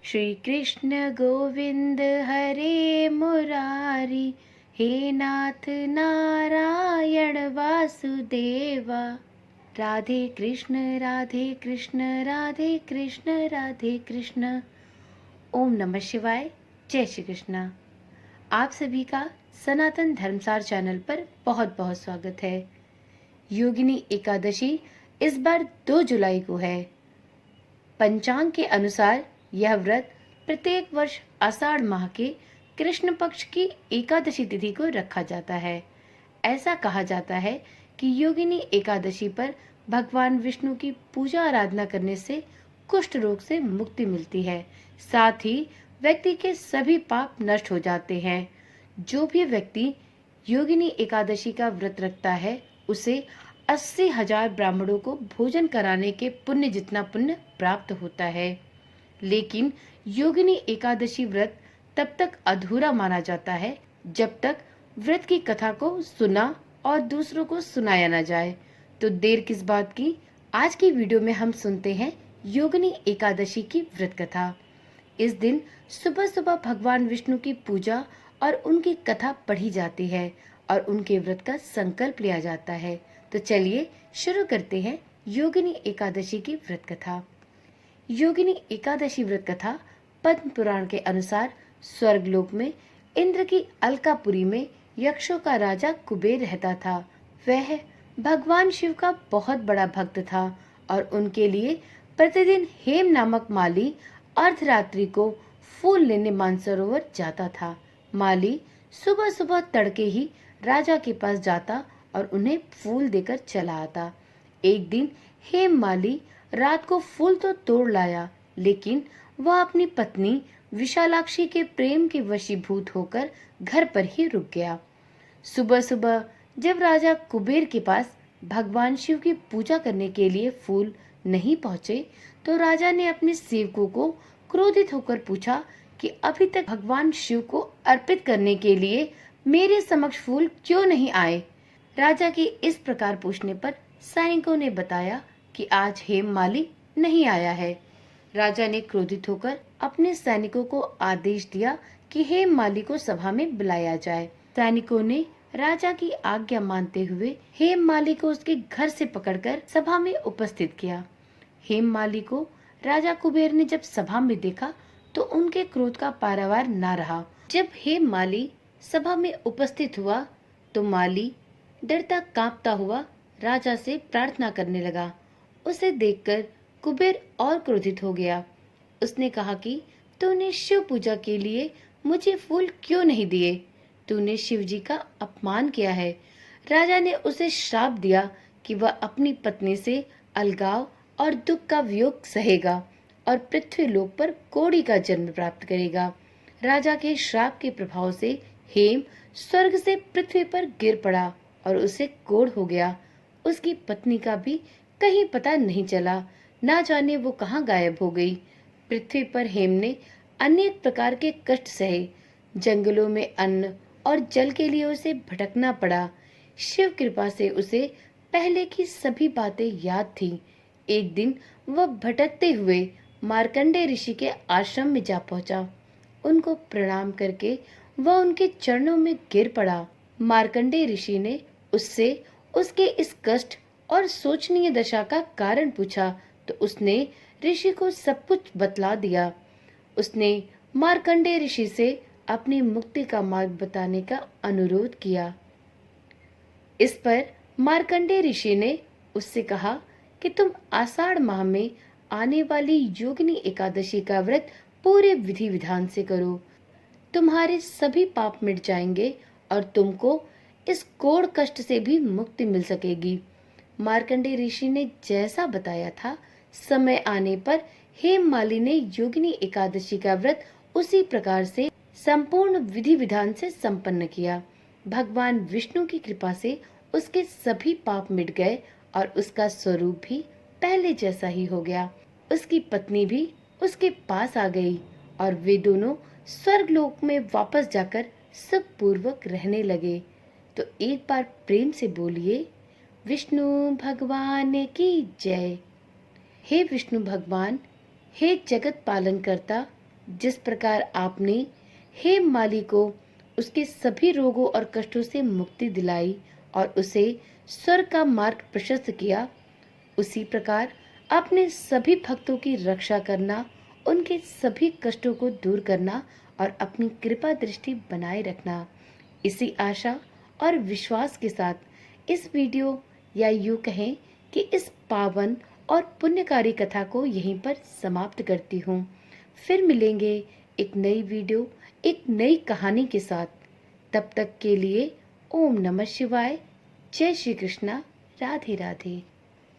श्री कृष्ण गोविंद हरे मुरारी, हे नाथ नारायण वासुदेवा। राधे कृष्ण राधे कृष्ण राधे कृष्ण राधे कृष्ण। ओम नमः शिवाय। जय श्री कृष्णा। आप सभी का सनातन धर्मसार चैनल पर बहुत बहुत स्वागत है। योगिनी एकादशी इस बार 2 जुलाई को है। पंचांग के अनुसार यह व्रत प्रत्येक वर्ष आषाढ़ माह के कृष्ण पक्ष की एकादशी तिथि को रखा जाता है। ऐसा कहा जाता है कि योगिनी एकादशी पर भगवान विष्णु की पूजा आराधना करने से कुष्ठ रोग से मुक्ति मिलती है। साथ ही व्यक्ति के सभी पाप नष्ट हो जाते हैं। जो भी व्यक्ति योगिनी एकादशी का व्रत रखता है उसे 80,000 ब्राह्मणों को भोजन कराने के पुण्य जितना पुण्य प्राप्त होता है। लेकिन योगिनी एकादशी व्रत तब तक अधूरा माना जाता है जब तक व्रत की कथा को सुना और दूसरों को सुनाया न जाए। तो देर किस बात की, आज की वीडियो में हम सुनते हैं योगिनी एकादशी की व्रत कथा। इस दिन सुबह सुबह भगवान विष्णु की पूजा और उनकी कथा पढ़ी जाती है और उनके व्रत का संकल्प लिया जाता है। तो चलिए शुरू करते हैं योगिनी एकादशी की व्रत कथा। योगिनी एकादशी व्रत कथा पद्म पुराण के अनुसार स्वर्गलोक में इंद्र की अलकापुरी में यक्षों का राजा कुबेर रहता था। वह भगवान शिव का बहुत बड़ा भक्त था और उनके लिए प्रतिदिन हेम नामक माली अर्धरात्रि को फूल लेने मानसरोवर जाता था। माली सुबह सुबह तड़के ही राजा के पास जाता और उन्हें फूल देकर चला आता। एक दिन हेम माली रात को फूल तो तोड़ लाया, लेकिन वह अपनी पत्नी विशालाक्षी के प्रेम के वशीभूत होकर घर पर ही रुक गया। सुबह सुबह जब राजा कुबेर के पास भगवान शिव की पूजा करने के लिए फूल नहीं पहुंचे, तो राजा ने अपने सेवकों को क्रोधित होकर पूछा कि अभी तक भगवान शिव को अर्पित करने के लिए मेरे समक्ष फूल क्यों नहीं आए। राजा के इस प्रकार पूछने पर सैनिकों ने बताया कि आज हेम माली नहीं आया है। राजा ने क्रोधित होकर अपने सैनिकों को आदेश दिया कि हेम माली को सभा में बुलाया जाए। सैनिकों ने राजा की आज्ञा मानते हुए हेम माली को उसके घर से पकड़कर सभा में उपस्थित किया। हेम माली को राजा कुबेर ने जब सभा में देखा तो उनके क्रोध का पारावार न रहा। जब हेम माली सभा में उपस्थित हुआ तो माली डरता कांपता हुआ राजा से प्रार्थना करने लगा। उसे देखकर कुबेर और क्रोधित हो गया। उसने कहा कि तूने शिव पूजा के लिए मुझे फूल क्यों नहीं दिए? तूने शिव जी का अपमान किया है। राजा ने उसे श्राप दिया कि वह अपनी पत्नी से अलगाव और दुख का वियोग सहेगा और पृथ्वी लोक पर कोढ़ी का जन्म प्राप्त करेगा। राजा के श्राप के प्रभाव से हेम स्वर्ग से पृथ्वी पर गिर पड़ा और उसे कोढ़ हो गया। उसकी पत्नी का भी कहीं पता नहीं चला, ना जाने वो कहाँ गायब हो गई। पृथ्वी पर हेम ने अनेक प्रकार के कष्ट सहे। जंगलों में अन्न और जल के लिए उसे भटकना पड़ा। शिव कृपा से उसे पहले की सभी बातें याद थीं। एक दिन वह भटकते हुए मार्कंडेय ऋषि के आश्रम में जा पहुंचा। उनको प्रणाम करके वह उनके चरणों में गिर पड़ा। मार्कंडेय ऋषि ने उससे उसके इस कष्ट और शोचनीय दशा का कारण पूछा तो उसने ऋषि को सब कुछ बतला दिया। उसने मार्कंडेय ऋषि से अपनी मुक्ति का मार्ग बताने का अनुरोध किया। इस पर मार्कंडेय ऋषि ने उससे कहा कि तुम आषाढ़ माह में आने वाली योगिनी एकादशी का व्रत पूरे विधि विधान से करो। तुम्हारे सभी पाप मिट जाएंगे और तुमको इस कोढ़ कष्ट से भी मुक्ति मिल सकेगी। मार्कंडेय ऋषि ने जैसा बताया था, समय आने पर हेम माली ने योगिनी एकादशी का व्रत उसी प्रकार से संपूर्ण विधि विधान से संपन्न किया। भगवान विष्णु की कृपा से उसके सभी पाप मिट गए और उसका स्वरूप भी पहले जैसा ही हो गया। उसकी पत्नी भी उसके पास आ गई और वे दोनों स्वर्गलोक में वापस जाकर सुख पूर्वक रहने लगे। तो एक बार प्रेम से बोलिए, विष्णु भगवान की जय। हे विष्णु भगवान, हे जगत पालन करता, जिस प्रकार आपने हेम माली को उसके सभी रोगों और कष्टों से मुक्ति दिलाई और उसे स्वर्ग का मार्ग प्रशस्त किया, उसी प्रकार अपने सभी भक्तों की रक्षा करना, उनके सभी कष्टों को दूर करना और अपनी कृपा दृष्टि बनाए रखना। इसी आशा और विश्वास के साथ इस वीडियो या यूं कहें कि इस पावन और पुण्यकारी कथा को यहीं पर समाप्त करती हूँ। फिर मिलेंगे एक नई वीडियो, एक नई कहानी के साथ। तब तक के लिए ओम नमः शिवाय, जय श्री कृष्णा, राधे राधे।